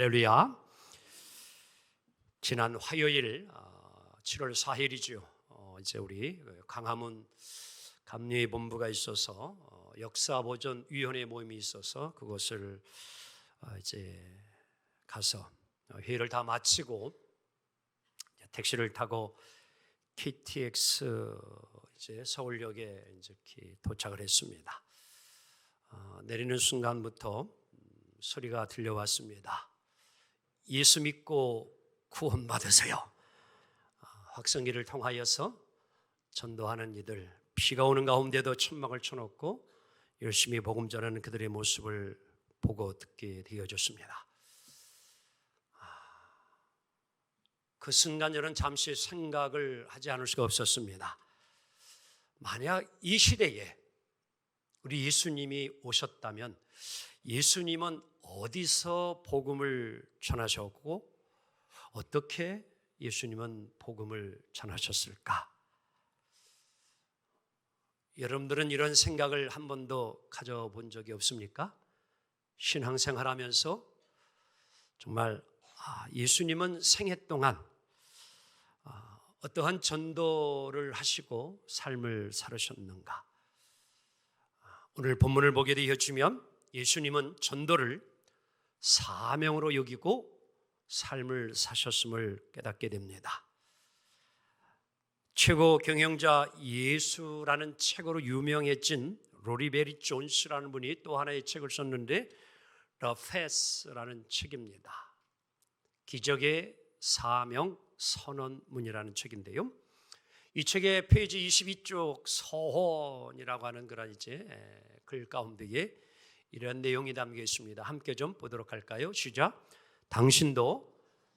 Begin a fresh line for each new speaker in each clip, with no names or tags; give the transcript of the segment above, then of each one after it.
할렐루야. 지난 화요일 7월 4일이죠. 이제 우리 강화문 감리회 본부가 있어서 역사보존위원회 모임이 있어서 그것을 이제 가서 회의를 다 마치고 택시를 타고 KTX 이제 서울역에 이제 도착을 했습니다. 내리는 순간부터 소리가 들려왔습니다. 예수 믿고 구원 받으세요. 확성기를 통하여서 전도하는 이들, 비가 오는 가운데도 천막을 쳐놓고 열심히 복음 전하는 그들의 모습을 보고 듣게 되어졌습니다. 그 순간 저는 잠시 생각을 하지 않을 수가 없었습니다. 만약 이 시대에 우리 예수님이 오셨다면 예수님은 어디서 복음을 전하셨고 어떻게 예수님은 복음을 전하셨을까? 여러분들은 이런 생각을 한 번도 가져본 적이 없습니까? 신앙생활하면서 정말 예수님은 생애 동안 어떠한 전도를 하시고 삶을 살으셨는가? 오늘 본문을 보게 되어지면 예수님은 전도를 사명으로 여기고 삶을 사셨음을 깨닫게 됩니다. 최고 경영자 예수라는 책으로 유명해진 로리 베리 존스라는 분이 또 하나의 책을 썼는데 The Faith라는 책입니다. 기적의 사명 선언문이라는 책인데요. 이 책의 페이지 22쪽 서혼이라고 하는 그런 이제 글 가운데에 이런 내용이 담겨 있습니다. 함께 좀 보도록 할까요? 시작. 당신도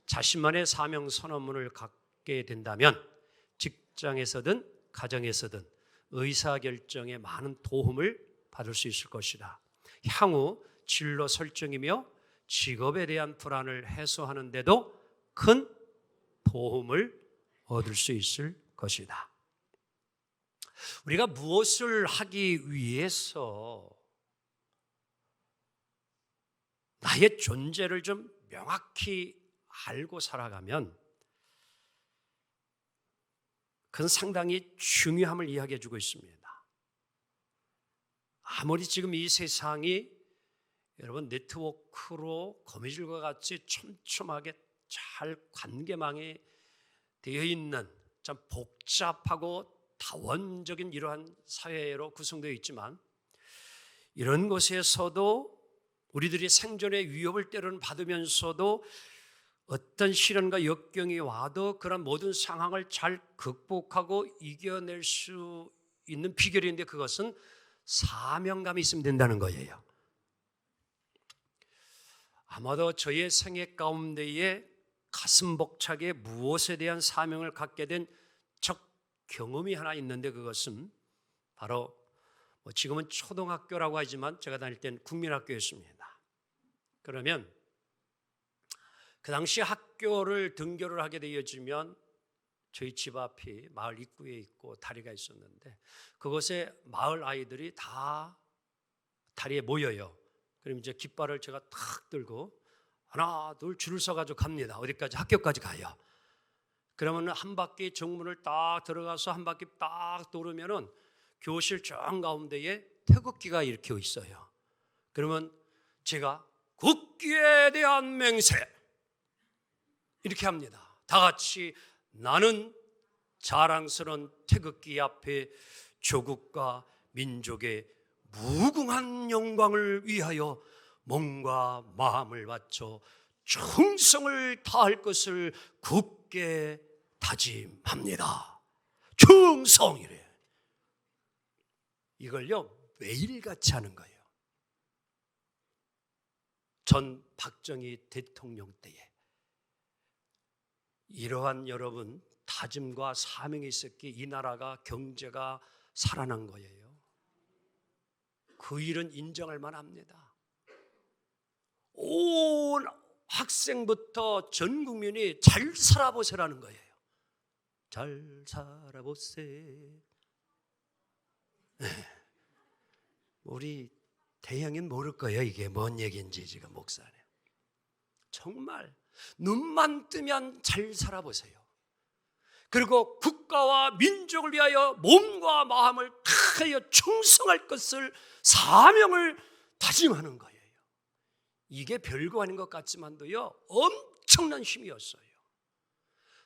자신만의 사명 선언문을 갖게 된다면 직장에서든 가정에서든 의사결정에 많은 도움을 받을 수 있을 것이다. 향후 진로 설정이며 직업에 대한 불안을 해소하는 데도 큰 도움을 얻을 수 있을 것이다. 우리가 무엇을 하기 위해서 나의 존재를 좀 명확히 알고 살아가면 그건 상당히 중요함을 이야기해 주고 있습니다. 아무리 지금 이 세상이 여러분 네트워크로 거미줄과 같이 촘촘하게 잘 관계망이 되어 있는 참 복잡하고 다원적인 이러한 사회로 구성되어 있지만 이런 곳에서도 우리들이 생존의 위협을 때로는 받으면서도 어떤 시련과 역경이 와도 그런 모든 상황을 잘 극복하고 이겨낼 수 있는 비결인데 그것은 사명감이 있으면 된다는 거예요. 아마도 저의 생애 가운데에 가슴 벅차게 무엇에 대한 사명을 갖게 된 첫 경험이 하나 있는데 그것은 바로 지금은 초등학교라고 하지만 제가 다닐 때는 국민학교였습니다. 그러면 그 당시 학교를 등교를 하게 되어지면 저희 집 앞이 마을 입구에 있고 다리가 있었는데 그곳에 마을 아이들이 다 다리에 모여요. 그럼 이제 깃발을 제가 탁 들고 하나 둘 줄을 서가지고 갑니다. 어디까지? 학교까지 가요. 그러면 한 바퀴 정문을 딱 들어가서 한 바퀴 딱 돌으면은 교실 정 가운데에 태극기가 이렇게 있어요. 그러면 제가 국기에 대한 맹세 이렇게 합니다. 다 같이 나는 자랑스러운 태극기 앞에 조국과 민족의 무궁한 영광을 위하여 몸과 마음을 바쳐 충성을 다할 것을 굳게 다짐합니다. 충성이래. 이걸요 매일같이 하는 거예요. 전 박정희 대통령 때에 이러한 여러분 다짐과 사명이 있었기에 이 나라가 경제가 살아난 거예요. 그 일은 인정할 만합니다. 온 학생부터 전 국민이 잘 살아보세라는 거예요. 잘 살아보세. 네. 우리 대형인 모를 거예요. 이게 뭔 얘기인지 지금 목사님. 정말 눈만 뜨면 잘 살아보세요. 그리고 국가와 민족을 위하여 몸과 마음을 다하여 충성할 것을 사명을 다짐하는 거예요. 이게 별거 아닌 것 같지만도요, 엄청난 힘이었어요.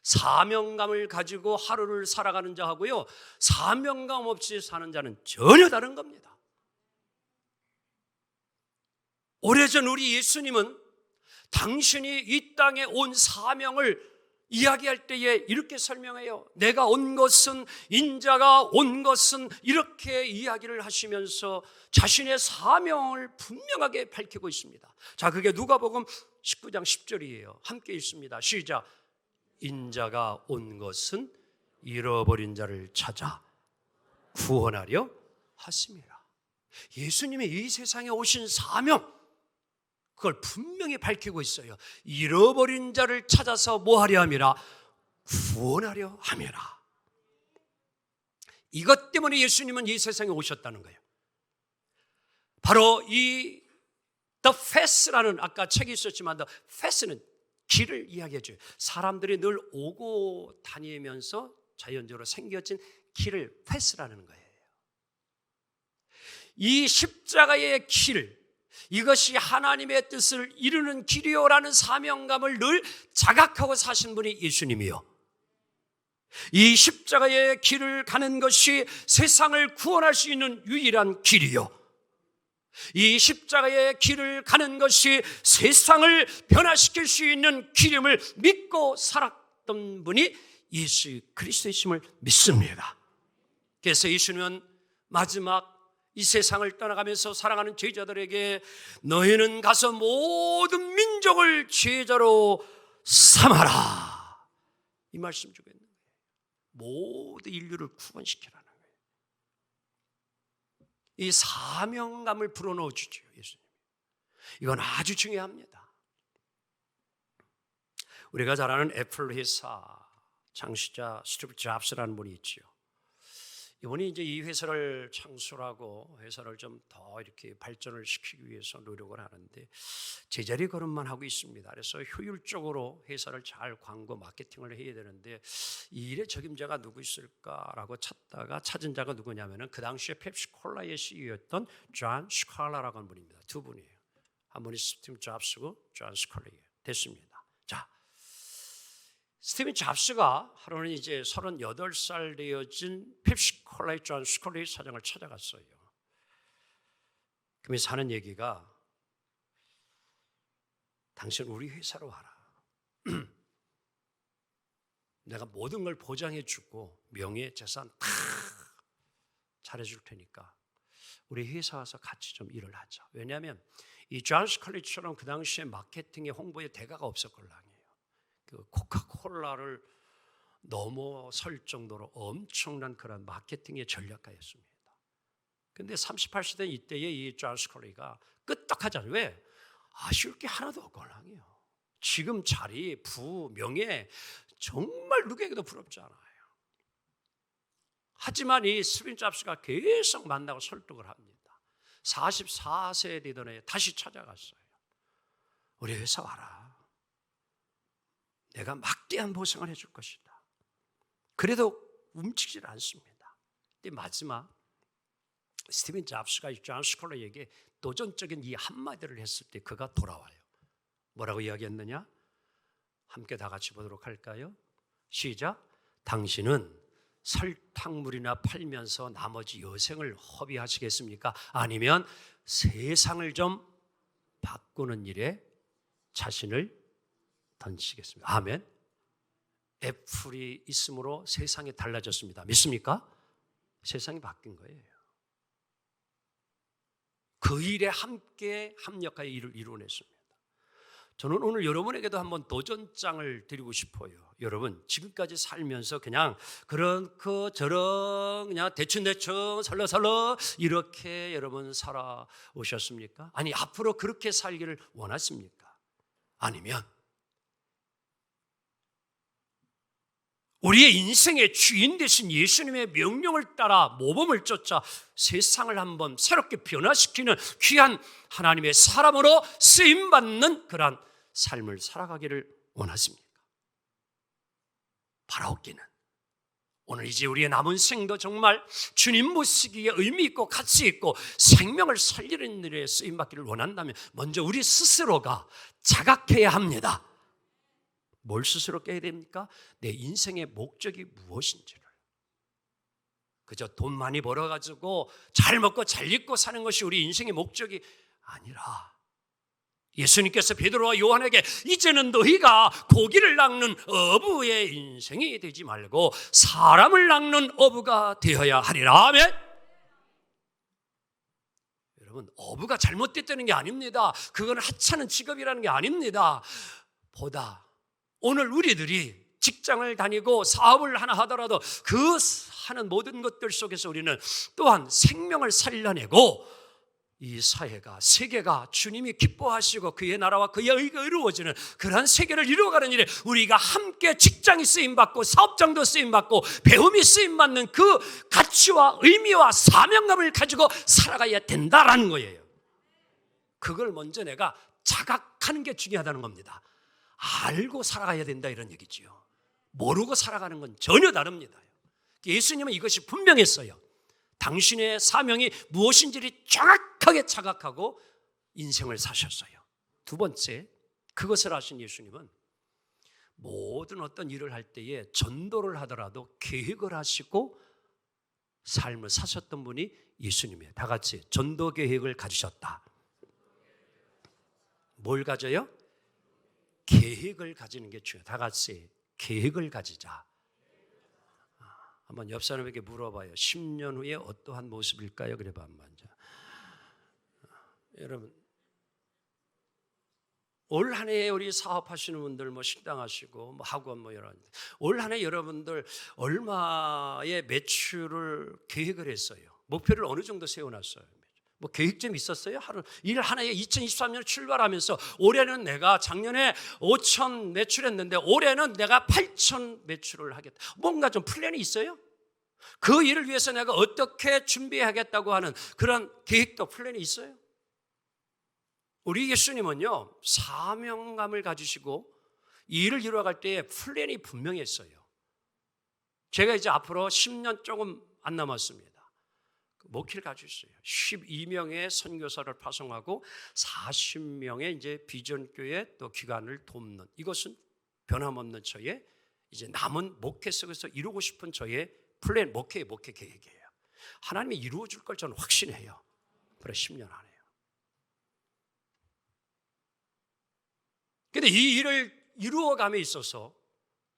사명감을 가지고 하루를 살아가는 자하고요, 사명감 없이 사는 자는 전혀 다른 겁니다. 오래전 우리 예수님은 당신이 이 땅에 온 사명을 이야기할 때에 이렇게 설명해요. 내가 온 것은, 인자가 온 것은, 이렇게 이야기를 하시면서 자신의 사명을 분명하게 밝히고 있습니다. 자, 그게 누가복음 19장 10절이에요. 함께 읽습니다. 시작. 인자가 온 것은 잃어버린 자를 찾아 구원하려 하심이라. 예수님이 이 세상에 오신 사명, 그걸 분명히 밝히고 있어요. 잃어버린 자를 찾아서 뭐 하려 함이라? 구원하려 함이라. 이것 때문에 예수님은 이 세상에 오셨다는 거예요. 바로 이 The Fast라는, 아까 책이 있었지만 The Fast는 길을 이야기해줘요. 사람들이 늘 오고 다니면서 자연적으로 생겨진 길을 Fast라는 거예요. 이 십자가의 길, 이것이 하나님의 뜻을 이루는 길이요라는 사명감을 늘 자각하고 사신 분이 예수님이요. 이 십자가의 길을 가는 것이 세상을 구원할 수 있는 유일한 길이요. 이 십자가의 길을 가는 것이 세상을 변화시킬 수 있는 길임을 믿고 살았던 분이 예수 그리스도이심을 믿습니다. 그래서 예수님은 마지막 이 세상을 떠나가면서 사랑하는 제자들에게 너희는 가서 모든 민족을 제자로 삼아라, 이 말씀 주고 있는 거예요. 모든 인류를 구원시키라는 거예요. 이 사명감을 불어넣어 주죠, 예수님. 이건 아주 중요합니다. 우리가 잘 아는 애플 회사 창시자 스티브 잡스라는 분이 있죠. 이분이 이제 이 회사를 창설하고 회사를 좀 더 이렇게 발전을 시키기 위해서 노력을 하는데 제자리 걸음만 하고 있습니다. 그래서 효율적으로 회사를 잘 광고 마케팅을 해야 되는데 이 일의 적임자가 누구 있을까라고 찾다가 찾은 자가 누구냐면은 그 당시에 펩시콜라의 CEO였던 존 스칼라라고 하는 분입니다. 두 분이에요. 한 분이 스티브 잡스고 존 스칼라예요. 됐습니다. 자, 스티븐 잡스가 하루는 이제 38살 되어진 펩시콜라의 존 스칼라의 사장을 찾아갔어요. 그러면서 하는 얘기가, 당신 우리 회사로 와라. 내가 모든 걸 보장해 주고 명예, 재산 다 잘해줄 테니까 우리 회사 와서 같이 좀 일을 하자. 왜냐하면 이 존 스칼라처럼 그 당시에 마케팅에 홍보에 대가가 없었걸랑이에요. 그 코카콜라를 넘어설 정도로 엄청난 그런 마케팅의 전략가였습니다. 그런데 38세 된 이때에 이 존 스칼라가 끄떡하잖아요. 왜? 아쉬울 게 하나도 없걸랑이에요. 지금 자리, 부, 명예 정말 누구에게도 부럽지 않아요. 하지만 이 스티븐 잡스가 계속 만나고 설득을 합니다. 44세 되던 해 다시 찾아갔어요. 우리 회사 와라. 내가 막대한 보상을 해줄 것이다. 그래도 움직이질 않습니다. 근데 마지막 스티븐 잡스가 존 스칼라에게 도전적인 이 한마디를 했을 때 그가 돌아와요. 뭐라고 이야기했느냐? 함께 다 같이 보도록 할까요? 시작. 당신은 설탕물이나 팔면서 나머지 여생을 허비하시겠습니까? 아니면 세상을 좀 바꾸는 일에 자신을 던지시겠습니다. 아멘. 애플이 있음으로 세상이 달라졌습니다. 믿습니까? 세상이 바뀐 거예요. 그 일에 함께 합력하여 일을 이루어냈습니다. 저는 오늘 여러분에게도 한번 도전장을 드리고 싶어요. 여러분, 지금까지 살면서 그냥 그런 저런 그냥 대충대충 설렁설렁 이렇게 여러분 살아오셨습니까? 아니, 앞으로 그렇게 살기를 원하십니까? 아니면 우리의 인생의 주인 되신 예수님의 명령을 따라 모범을 쫓아 세상을 한번 새롭게 변화시키는 귀한 하나님의 사람으로 쓰임받는 그런 삶을 살아가기를 원하십니까? 바라옵기는 오늘 이제 우리의 남은 생도 정말 주님 모시기에 의미 있고 가치 있고 생명을 살리는 일에 쓰임받기를 원한다면 먼저 우리 스스로가 자각해야 합니다. 뭘 스스로 깨야 됩니까? 내 인생의 목적이 무엇인지를. 그저 돈 많이 벌어가지고 잘 먹고 잘 입고 사는 것이 우리 인생의 목적이 아니라 예수님께서 베드로와 요한에게 이제는 너희가 고기를 낚는 어부의 인생이 되지 말고 사람을 낚는 어부가 되어야 하리라. 아멘. 여러분, 어부가 잘못됐다는 게 아닙니다. 그건 하찮은 직업이라는 게 아닙니다. 보다 오늘 우리들이 직장을 다니고 사업을 하나 하더라도 그 하는 모든 것들 속에서 우리는 또한 생명을 살려내고 이 사회가, 세계가 주님이 기뻐하시고 그의 나라와 그의 의가 이루어지는 그러한 세계를 이루어가는 일에 우리가 함께 직장이 쓰임받고 사업장도 쓰임받고 배움이 쓰임받는 그 가치와 의미와 사명감을 가지고 살아가야 된다라는 거예요. 그걸 먼저 내가 자각하는 게 중요하다는 겁니다. 알고 살아가야 된다 이런 얘기지요. 모르고 살아가는 건 전혀 다릅니다. 예수님은 이것이 분명했어요. 당신의 사명이 무엇인지를 정확하게 자각하고 인생을 사셨어요. 두 번째, 그것을 아신 예수님은 모든 어떤 일을 할 때에 전도를 하더라도 계획을 하시고 삶을 사셨던 분이 예수님이에요. 다 같이 전도 계획을 가지셨다. 뭘 가져요? 계획을 가지는 게 중요해요. 다 같이 계획을 가지자. 한번 옆 사람에게 물어봐요. 10년 후에 어떠한 모습일까요? 그래 봐 한번. 여러분, 올 한 해 우리 사업하시는 분들 뭐 식당 하시고 뭐 학원 뭐 여러 올 한 해 여러분들 얼마의 매출을 계획을 했어요? 목표를 어느 정도 세워놨어요? 뭐 계획 좀 있었어요? 일 하나에 2023년 출발하면서 올해는 내가 작년에 5천 매출했는데 올해는 내가 8천 매출을 하겠다. 뭔가 좀 플랜이 있어요? 그 일을 위해서 내가 어떻게 준비하겠다고 하는 그런 계획도 플랜이 있어요? 우리 예수님은요, 사명감을 가지시고 이 일을 이루어갈 때에 플랜이 분명했어요. 제가 이제 앞으로 10년 조금 안 남았습니다. 목회를 가지고 있어요. 12명의 선교사를 파송하고 40명의 이제 비전교회 또 기관을 돕는, 이것은 변함없는 저의 이제 남은 목회 속에서 이루고 싶은 저의 플랜, 목회 계획이에요. 하나님이 이루어 줄 걸 저는 확신해요. 그래 10년 안에요. 근데 이 일을 이루어감에 있어서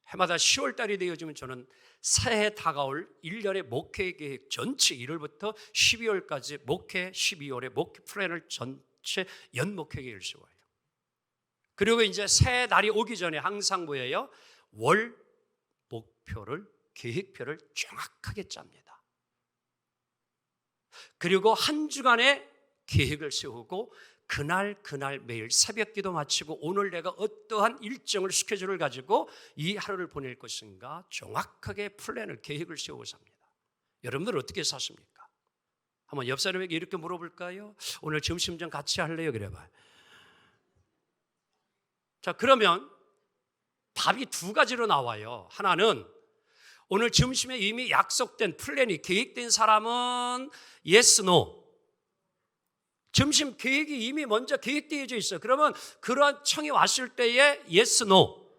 해마다 10월 달이 되어지면 저는 새해 다가올 1년의 목회 계획 전체 1월부터 12월까지 목회, 12월에 목회 플랜을 전체 연목회 계획을 세워요. 그리고 이제 새해 날이 오기 전에 항상 뭐예요? 월 목표를, 계획표를 정확하게 짭니다. 그리고 한 주간의 계획을 세우고 그날 매일 새벽 기도 마치고 오늘 내가 어떠한 일정을 스케줄을 가지고 이 하루를 보낼 것인가 정확하게 플랜을, 계획을 세우고 삽니다. 여러분들 어떻게 사십니까? 한번 옆 사람에게 이렇게 물어볼까요? 오늘 점심 좀 같이 할래요? 그래봐요. 자, 그러면 답이 두 가지로 나와요. 하나는 오늘 점심에 이미 약속된 플랜이 계획된 사람은 yes, no. 점심 계획이 이미 먼저 계획되어져 있어요. 그러면 그런 청이 왔을 때에 yes, no.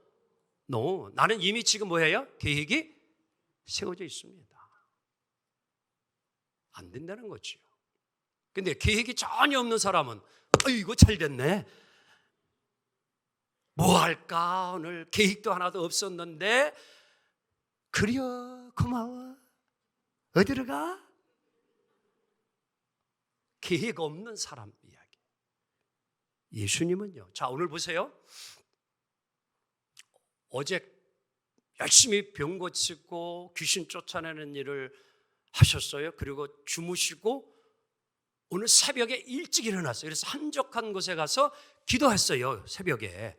no. 나는 이미 지금 뭐예요? 계획이 세워져 있습니다. 안 된다는 거죠. 근데 계획이 전혀 없는 사람은 이거 잘 됐네. 뭐 할까? 오늘 계획도 하나도 없었는데 그려 고마워. 어디로 가? 계획 없는 사람 이야기. 예수님은요. 자, 오늘 보세요. 어제 열심히 병 고치고 귀신 쫓아내는 일을 하셨어요. 그리고 주무시고 오늘 새벽에 일찍 일어났어요. 그래서 한적한 곳에 가서 기도했어요. 새벽에.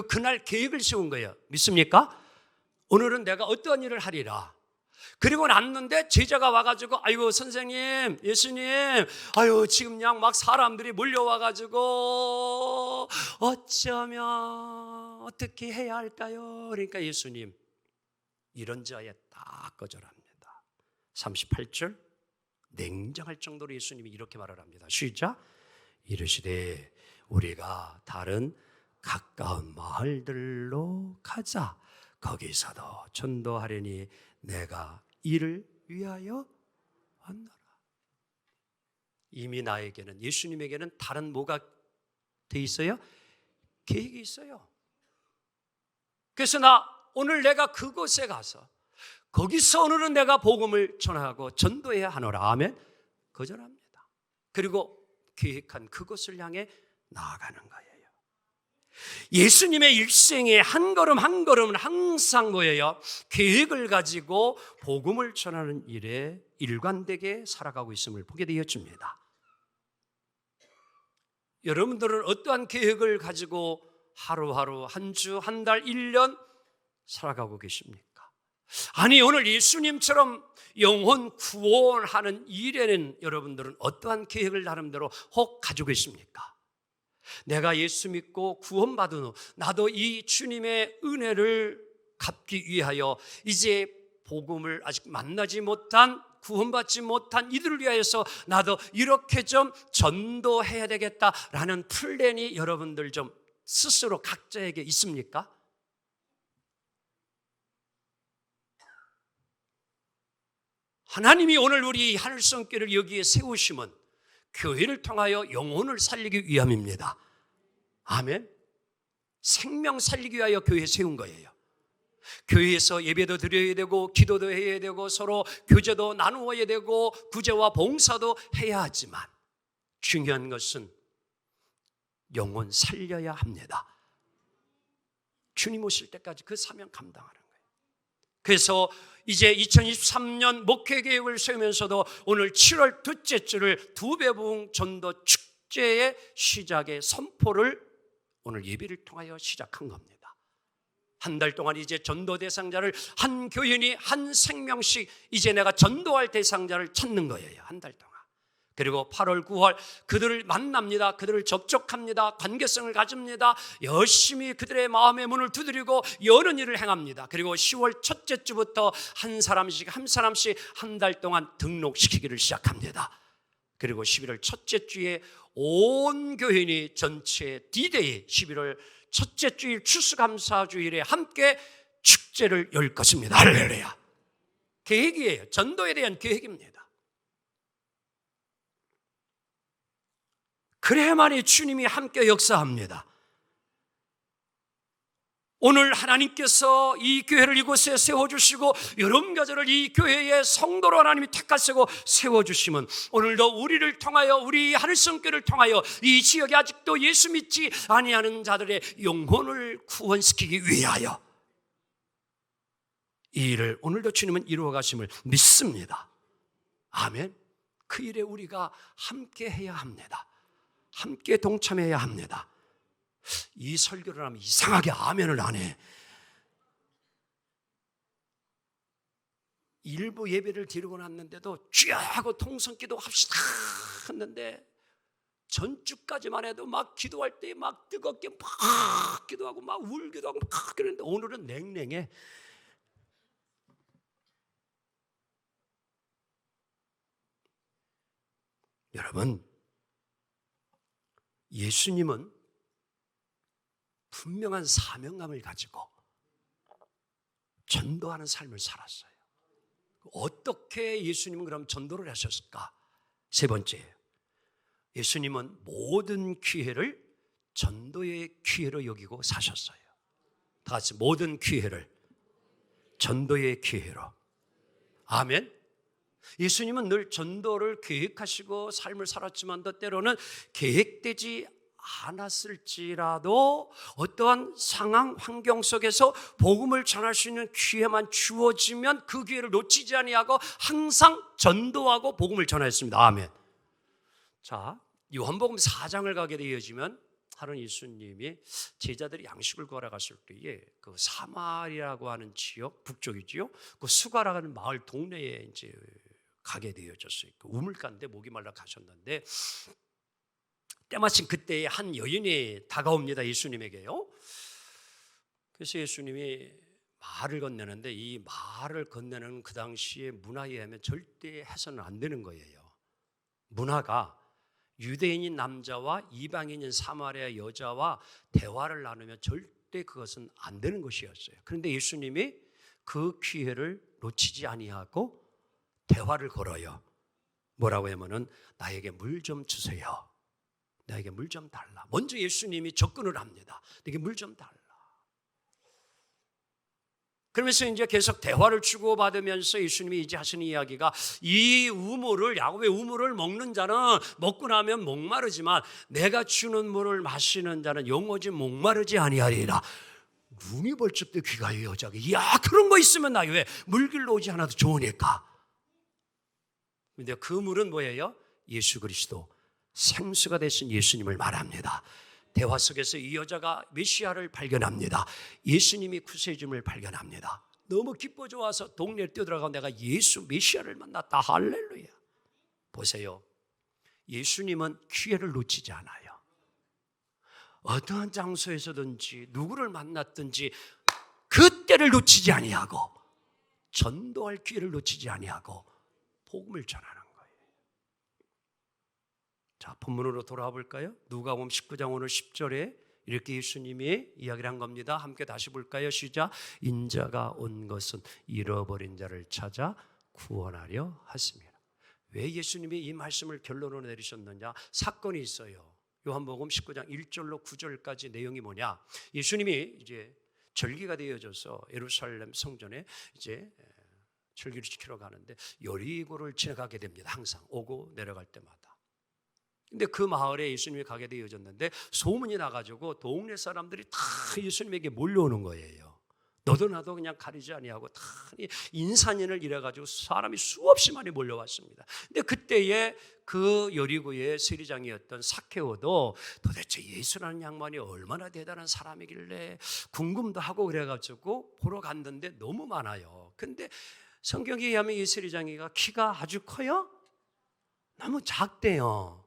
그날 계획을 세운 거예요. 믿습니까? 오늘은 내가 어떠한 일을 하리라. 그리고 났는데 제자가 와가지고 아이고 선생님, 예수님, 아유 지금 그냥 막 사람들이 몰려와가지고 어쩌면 어떻게 해야 할까요? 그러니까 예수님 이런 자에 딱 거절합니다. 38절 냉정할 정도로 예수님이 이렇게 말을 합니다. 시작. 이르시되 우리가 다른 가까운 마을들로 가자. 거기서도 전도하려니 내가 이를 위하여 왔노라. 이미 나에게는, 예수님에게는 다른 뭐가 돼 있어요? 계획이 있어요. 그래서 오늘 내가 그곳에 가서 거기서 오늘은 내가 복음을 전하고 전도해야 하노라. 아멘. 거절합니다. 그리고 계획한 그곳을 향해 나아가는 거예요. 예수님의 일생의 한 걸음 한 걸음은 항상 뭐예요? 계획을 가지고 복음을 전하는 일에 일관되게 살아가고 있음을 보게 되어집니다. 여러분들은 어떠한 계획을 가지고 하루하루, 한 주, 한 달, 1년 살아가고 계십니까? 아니, 오늘 예수님처럼 영혼 구원하는 일에는 여러분들은 어떠한 계획을 나름대로 혹 가지고 계십니까? 내가 예수 믿고 구원받은 후 나도 이 주님의 은혜를 갚기 위하여 이제 복음을 아직 만나지 못한, 구원받지 못한 이들을 위하여서 나도 이렇게 좀 전도해야 되겠다라는 플랜이 여러분들 좀 스스로 각자에게 있습니까? 하나님이 오늘 우리 하늘성교를 여기에 세우심은 교회를 통하여 영혼을 살리기 위함입니다. 아멘. 생명 살리기 위하여 교회에 세운 거예요. 교회에서 예배도 드려야 되고 기도도 해야 되고 서로 교제도 나누어야 되고 구제와 봉사도 해야 하지만 중요한 것은 영혼 살려야 합니다. 주님 오실 때까지 그 사명 감당하는 거예요. 그래서 이제 2023년 목회계획을 세우면서도 오늘 7월 둘째 주를 두배부흥 전도 축제의 시작의 선포를 오늘 예배를 통하여 시작한 겁니다. 한 달 동안 이제 전도 대상자를 한 교인이 한 생명씩 이제 내가 전도할 대상자를 찾는 거예요. 한 달 동안. 그리고 8월, 9월 그들을 만납니다. 그들을 접촉합니다. 관계성을 가집니다. 열심히 그들의 마음의 문을 두드리고 여는 일을 행합니다. 그리고 10월 첫째 주부터 한 사람씩 한 달 동안 등록시키기를 시작합니다. 그리고 11월 첫째 주에 온 교인이 전체 D-Day 11월 첫째 주일 추수감사주일에 함께 축제를 열 것입니다. 할렐루야. 계획이에요. 전도에 대한 계획입니다. 그래야만이 주님이 함께 역사합니다. 오늘 하나님께서 이 교회를 이곳에 세워주시고 여러분 가정을 이 교회의 성도로 하나님이 택하시고 세워주시면 오늘도 우리를 통하여, 우리 하늘성교를 통하여 이 지역에 아직도 예수 믿지 아니하는 자들의 영혼을 구원시키기 위하여 이 일을 오늘도 주님은 이루어 가심을 믿습니다. 아멘. 그 일에 우리가 함께 해야 합니다. 함께 동참해야 합니다. 이 설교를 하면 이상하게 아멘을 안 해. 일부 예배를 드리고 났는데도 주여 하고 통성기도 합시다 했는데 전주까지만 해도 막 기도할 때 막 뜨겁게 막 기도하고 막 울기도 하고 막 그러는데 오늘은 냉랭해. 여러분, 예수님은 분명한 사명감을 가지고 전도하는 삶을 살았어요. 어떻게 예수님은 그럼 전도를 하셨을까? 세 번째예요. 예수님은 모든 기회를 전도의 기회로 여기고 사셨어요. 다 같이 모든 기회를 전도의 기회로. 아멘. 예수님은 늘 전도를 계획하시고 삶을 살았지만 때로는 계획되지 않았을지라도 어떠한 상황, 환경 속에서 복음을 전할 수 있는 기회만 주어지면 그 기회를 놓치지 아니하고 항상 전도하고 복음을 전하였습니다. 아멘. 자, 요한복음 4장을 가게 되어지면 하는 예수님이 제자들이 양식을 구하러 갔을 때에 그 사마리아라고 하는 지역 북쪽이지요. 그 수가라고 하는 마을 동네에 이제 가게 되어졌어요. 그 우물가인데 목이 말라 가셨는데 때마침 그때에 한 여인이 다가옵니다. 예수님에게요. 그래서 예수님이 말을 건네는데 이 말을 건네는 그 당시에 문화에 의하면 절대 해서는 안 되는 거예요. 문화가 유대인인 남자와 이방인인 사마리아 여자와 대화를 나누면 절대 그것은 안 되는 것이었어요. 그런데 예수님이 그 기회를 놓치지 아니하고 대화를 걸어요. 뭐라고 하면은 나에게 물 좀 주세요. 나에게 물 좀 달라. 먼저 예수님이 접근을 합니다. 내게 물 좀 달라. 그러면서 이제 계속 대화를 주고받으면서 예수님이 이제 하시는 이야기가 이 우물을 야곱의 우물을 먹는 자는 먹고 나면 목마르지만 내가 주는 물을 마시는 자는 영원히 목마르지 아니하리라. 눈이 벌쩍 뜨 귀가 여자가 야 그런 거 있으면 나 왜 물길로 오지 않아도 좋으니까. 근데 그 물은 뭐예요? 예수 그리스도 생수가 되신 예수님을 말합니다. 대화 속에서 이 여자가 메시아를 발견합니다. 예수님이 구세주님을 발견합니다. 너무 기뻐 좋아서 동네에 뛰어들어가고 내가 예수 메시아를 만났다. 할렐루야. 보세요. 예수님은 기회를 놓치지 않아요. 어떠한 장소에서든지 누구를 만났든지 그때를 놓치지 아니하고 전도할 기회를 놓치지 아니하고 복음을 전하는 거예요. 자, 본문으로 돌아와 볼까요? 누가복음 19장 오늘 10절에 이렇게 예수님이 이야기를 한 겁니다. 함께 다시 볼까요? 시작. 인자가 온 것은 잃어버린 자를 찾아 구원하려 하심이라. 왜 예수님이 이 말씀을 결론으로 내리셨느냐? 사건이 있어요. 요한복음 19장 1절로 9절까지 내용이 뭐냐? 예수님이 이제 절기가 되어져서 예루살렘 성전에 이제 절기를 지키러 가는데 여리고를 지나가게 됩니다. 항상 오고 내려갈 때마다. 근데 그 마을에 예수님이 가게 되어졌는데 소문이 나가지고 동네 사람들이 다 예수님에게 몰려오는 거예요. 너도 나도 그냥 가리지 아니하고 다 인산인을 이래가지고 사람이 수없이 많이 몰려왔습니다. 근데 그때에 그 여리고의 세리장이었던 삭개오도 도대체 예수라는 양반이 얼마나 대단한 사람이길래 궁금도 하고 그래가지고 보러 갔는데 너무 많아요. 근데 성경에 의하면 이 세리장이가 키가 아주 커요? 너무 작대요.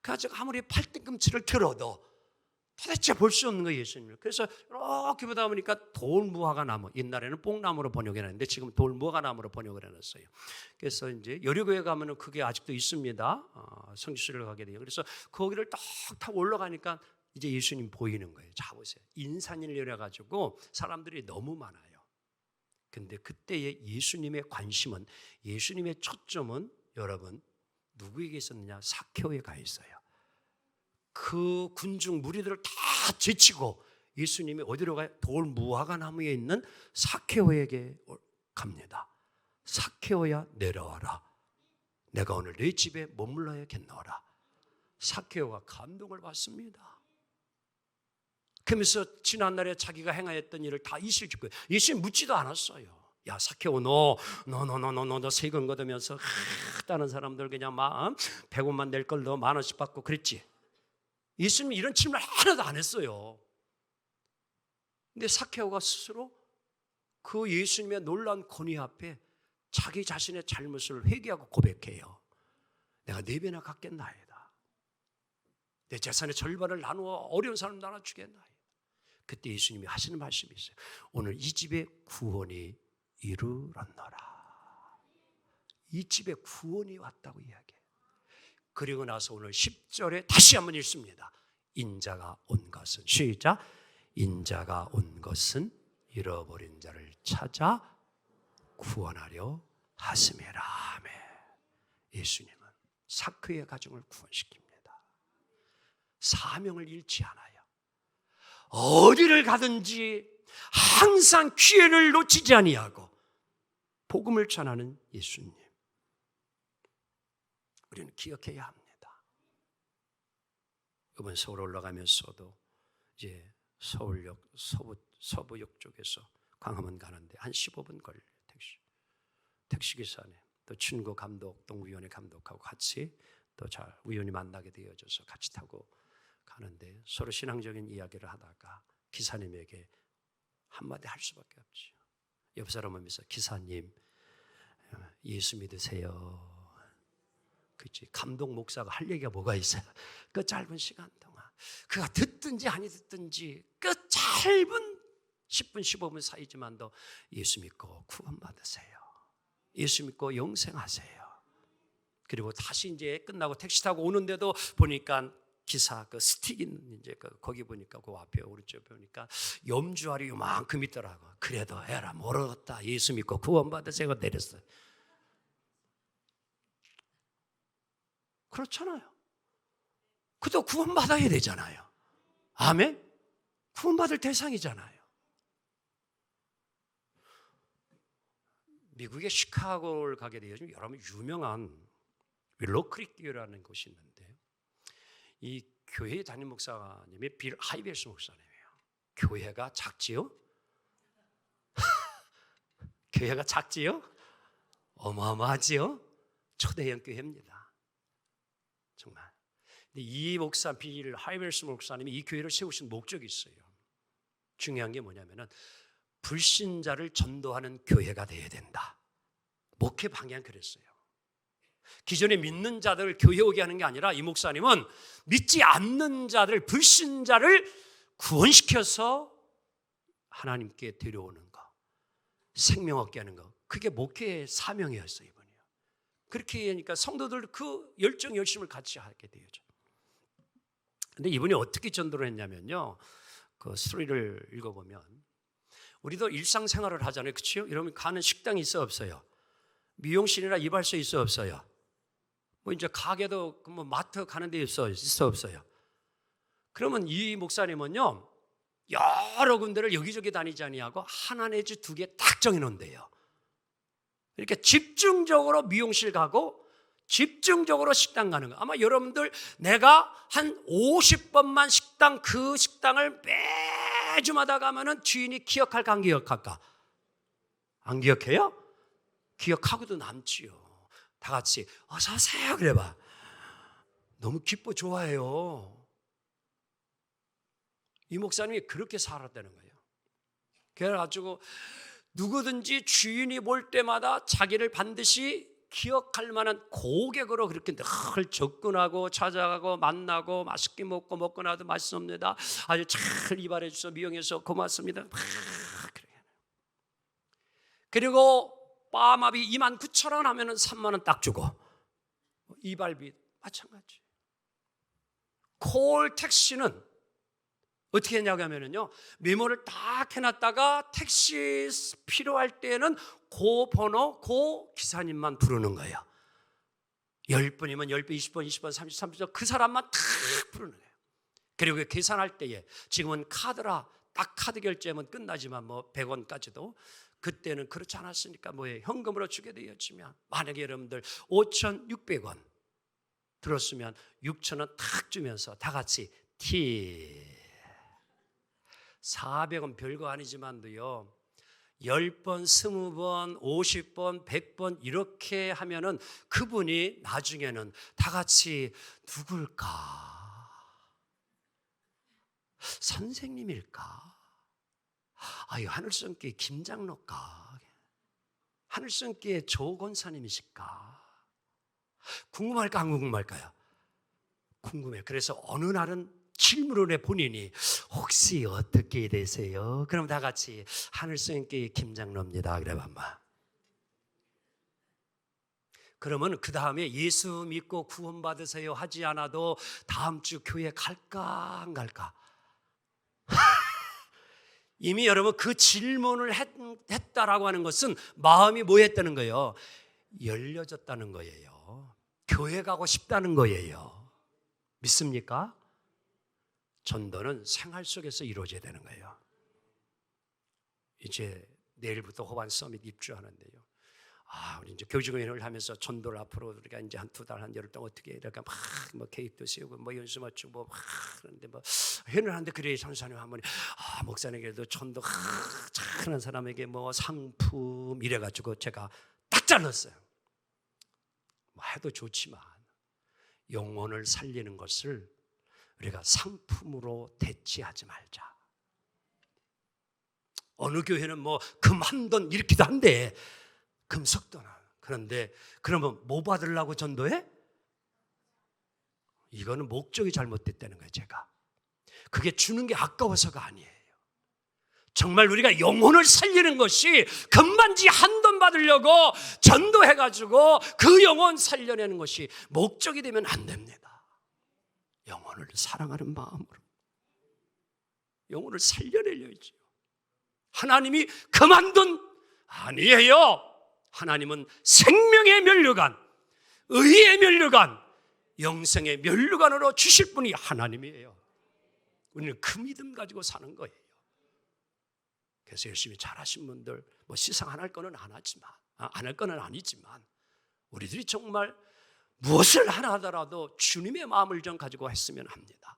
그래서 아무리 팔등꿈치를 들어도 도대체 볼 수 없는 거예요, 예수님을. 그래서 이렇게 보다 보니까 돌무화과 나무, 옛날에는 뽕나무로 번역을 했는데 지금 돌무화과 나무로 번역을 해놨어요. 그래서 이제 여리고에 가면은 그게 아직도 있습니다. 성지순례를 가게 돼요. 그래서 거기를 딱 타고 올라가니까 이제 예수님 보이는 거예요. 자 보세요. 인산인을 열어가지고 사람들이 너무 많아요. 근데 그때의 예수님의 관심은, 예수님의 초점은 여러분 누구에게 있었느냐? 삭개오에 가 있어요. 그 군중 무리들을 다 제치고 예수님이 어디로 가요? 돌무화과 나무에 있는 삭개오에게 갑니다. 삭개오야 내려와라. 내가 오늘 내 집에 머물러야겠노라. 삭개오가 감동을 받습니다. 그러면서 지난날에 자기가 행하였던 일을 다 이실질 거예요. 예수님 묻지도 않았어요. 야 삭개오 너 세금 걷으면서 다른 사람들 그냥 막 100원만 낼 걸 너 10,000원씩 받고 그랬지. 예수님 이런 질문을 하나도 안 했어요. 근데 삭개오가 스스로 그 예수님의 놀라운 권위 앞에 자기 자신의 잘못을 회개하고 고백해요. 내가 4배나 갚겠나이다. 내 재산의 절반을 나누어 어려운 사람 나눠주겠나이다. 그때 예수님이 하시는 말씀이 있어요. 오늘 이 집에 구원이 이르렀노라. 이 집에 구원이 왔다고 이야기해요. 그리고 나서 오늘 10절에 다시 한번 읽습니다. 인자가 온 것은, 시작. 인자가 온 것은 잃어버린 자를 찾아 구원하려 하심이라. 아멘. 예수님은 삭개오의 가정을 구원시킵니다. 사명을 잃지 않아요. 어디를 가든지 항상 기회를 놓치지 아니하고 복음을 전하는 예수님. 우리는 기억해야 합니다. 이번 서울 올라가면서도 이제 서울역 서부역 쪽에서 광화문 가는데 한 15분 걸려요. 택시기사님 또 친구 감독, 동위원회 감독하고 같이 또 잘 우연히 만나게 되어져서 같이 타고 가는데 서로 신앙적인 이야기를 하다가 기사님에게 한마디 할 수밖에 없죠. 옆 사람 하면서 기사님 예수 믿으세요. 그치? 감독 목사가 할 얘기가 뭐가 있어요? 그 짧은 시간 동안 그가 듣든지 아니 듣든지 그 짧은 10분 15분 사이지만도 예수 믿고 구원받으세요. 예수 믿고 영생하세요. 그리고 다시 이제 끝나고 택시 타고 오는데도 보니까 기사 그 스틱 있는 이제 거기 보니까 그 앞에 오른쪽에 보니까 염주알이 요만큼 있더라고. 그래도 해라 모르겠다. 예수 믿고 구원받으세요. 내렸어요. 그렇잖아요. 그도 구원받아야 되잖아요. 아멘? 구원받을 대상이잖아요. 미국의 시카고를 가게 되어 여러분 유명한 윌로크릭 교회라는 곳이 있는데 이 교회 담임 목사님이 빌 하이베스 목사님이에요. 교회가 작지요? 교회가 작지요? 어마어마하지요? 초대형 교회입니다. 정말. 근데 이 목사 빌 하이베스 목사님이 이 교회를 세우신 목적이 있어요. 중요한 게 뭐냐면은 불신자를 전도하는 교회가 되어야 된다. 목회 방향 그랬어요. 기존에 믿는 자들을 교회 오게 하는 게 아니라 이 목사님은 믿지 않는 자들, 불신자를 구원시켜서 하나님께 데려오는 거, 생명 얻게 하는 거, 그게 목회의 사명이었어요. 이번에요. 그렇게 하니까 성도들 그 열정, 열심을 같이 하게 되죠. 근데 이분이 어떻게 전도를 했냐면요, 그 스토리를 읽어보면 우리도 일상생활을 하잖아요. 그렇죠? 여러분 가는 식당이 있어 없어요? 미용실이나 이발소 있어 없어요? 뭐 이제 가게도 뭐 마트 가는 데 있어 없어요? 그러면 이 목사님은요 여러 군데를 여기저기 다니지 아니하고 하나 내지 두 개 딱 정해놓은대요. 이렇게 집중적으로 미용실 가고 집중적으로 식당 가는 거. 아마 여러분들 내가 한 50번만 식당 그 식당을 매주마다 가면은 주인이 기억할까 안 기억할까? 안 기억해요? 기억하고도 남지요. 다 같이 어서 오세요 그래봐. 너무 기뻐 좋아해요. 이 목사님이 그렇게 살았다는 거예요. 그래가지고 누구든지 주인이 볼 때마다 자기를 반드시 기억할 만한 고객으로 그렇게 늘 접근하고 찾아가고 만나고 맛있게 먹고 나도 맛있습니다. 아주 잘 이발해 주셔서 미용해서 고맙습니다. 그리고 빠마비 29,000원 하면은 3만원 딱 주고 이발비 마찬가지. 콜 택시는 어떻게 했냐고 하면은요, 메모를 딱 해놨다가 택시 필요할 때는 그 번호, 그 기사님만 부르는 거예요. 10분이면 10분, 20분, 20분, 30분, 30분 그 사람만 탁 부르는 거예요. 그리고 계산할 때에 지금은 카드라 딱 카드 결제하면 끝나지만 뭐 100원까지도 그때는 그렇지 않았으니까 뭐예요? 현금으로 주게 되었지만 만약에 여러분들 5,600원 들었으면 6,000원 탁 주면서 다 같이 티 400원 별거 아니지만도요 10번, 20번, 50번, 100번 이렇게 하면은 그분이 나중에는 다 같이 누굴까? 선생님일까? 아유 하늘성교회 김장로일까? 하늘성교회 조 권사님이실까? 궁금할까 안 궁금할까요? 궁금해. 그래서 어느 날은 질문을 해 본인이 혹시 어떻게 되세요? 그럼 다 같이 하늘성교회 김장로입니다. 그래 봐봐. 그러면 그 다음에 예수 믿고 구원받으세요 하지 않아도 다음 주 교회 갈까 안 갈까? 이미 여러분 그 질문을 했다라고 하는 것은 마음이 뭐 했다는 거예요? 열려졌다는 거예요. 교회 가고 싶다는 거예요. 믿습니까? 전도는 생활 속에서 이루어져야 되는 거예요. 이제 내일부터 호반 서밋 입주하는데요. 우리 이제 교직원을 하면서 전도를 앞으로 우리가 이제 한 2달, 한 열흘 동안 어떻게 이렇게 뭐 계획도 세우고 뭐 연수 맞추고 그런데 뭐 회는 하는데 그래 전사님 한 번에 목사님에게도 전도 잘하는 사람에게 뭐 상품 이래가지고 제가 딱 잘랐어요. 뭐 해도 좋지만 영혼을 살리는 것을 우리가 상품으로 대치하지 말자. 어느 교회는 뭐 금 한 돈 이렇게도 한데 금속돈은. 그런데 그러면 뭐 받으려고 전도해? 이거는 목적이 잘못됐다는 거예요. 제가 그게 주는 게 아까워서가 아니에요. 정말 우리가 영혼을 살리는 것이 금반지 한 돈 받으려고 전도해가지고 그 영혼 살려내는 것이 목적이 되면 안 됩니다. 영혼을 사랑하는 마음으로 영혼을 살려내려야죠. 하나님이 그만둔 아니에요. 하나님은 생명의 면류관, 의의 면류관, 영생의 면류관으로 주실 분이 하나님이에요. 우리는 그 믿음 가지고 사는 거예요. 그래서 열심히 잘하신 분들 뭐 시상 안 할 거는 안 할 거는 아니지만 우리들이 정말 무엇을 하나 하더라도 주님의 마음을 좀 가지고 했으면 합니다.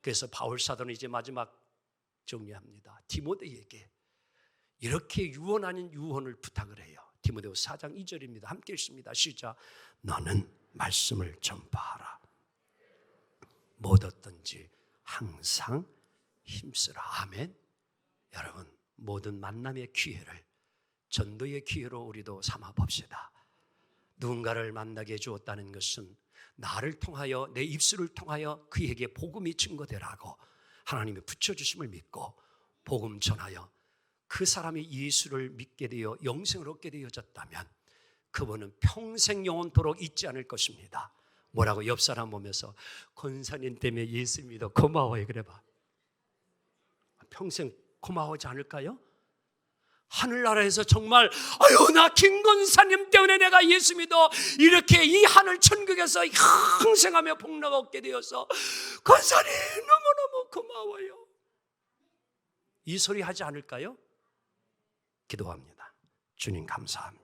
그래서 바울 사도는 이제 마지막 정리합니다. 디모데에게 이렇게 유언 아닌 유언을 부탁을 해요. 디모데후서 4장 2절입니다. 함께 읽습니다. 시작. 너는 말씀을 전파하라. 뭐 얻든지 항상 힘쓰라. 아멘. 여러분, 모든 만남의 기회를 전도의 기회로 우리도 삼아 봅시다. 누군가를 만나게 해주었다는 것은 나를 통하여, 내 입술을 통하여 그에게 복음이 증거되라고 하나님이 붙여주심을 믿고 복음 전하여 그 사람이 예수를 믿게 되어 영생을 얻게 되어졌다면 그분은 평생 영원토록 잊지 않을 것입니다. 뭐라고? 옆 사람 보면서 권사님 때문에 예수 믿어 고마워요 그래봐. 평생 고마워하지 않을까요? 하늘나라에서 정말 아유 나 김권사님 때문에 내가 예수 믿어 이렇게 이 하늘 천국에서 항생하며 복락 얻게 되어서 권사님 너무너무 고마워요. 이 소리 하지 않을까요? 기도합니다. 주님 감사합니다.